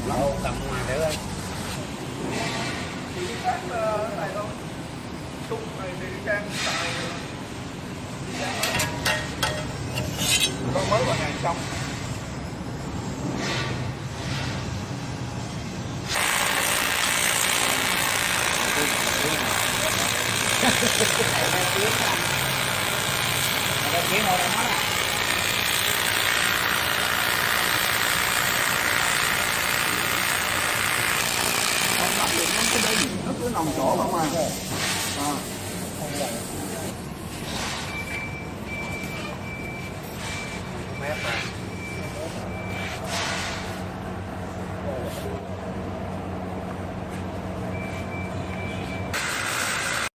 đâu cầm ngoài để ơi. Thì cái này thôi. Tung này thì trang xài có mới vào hàng xong. Tiếng rồi đó. Không bắt được cái đấy nó cứ nằm chỗ không à. Mép mà.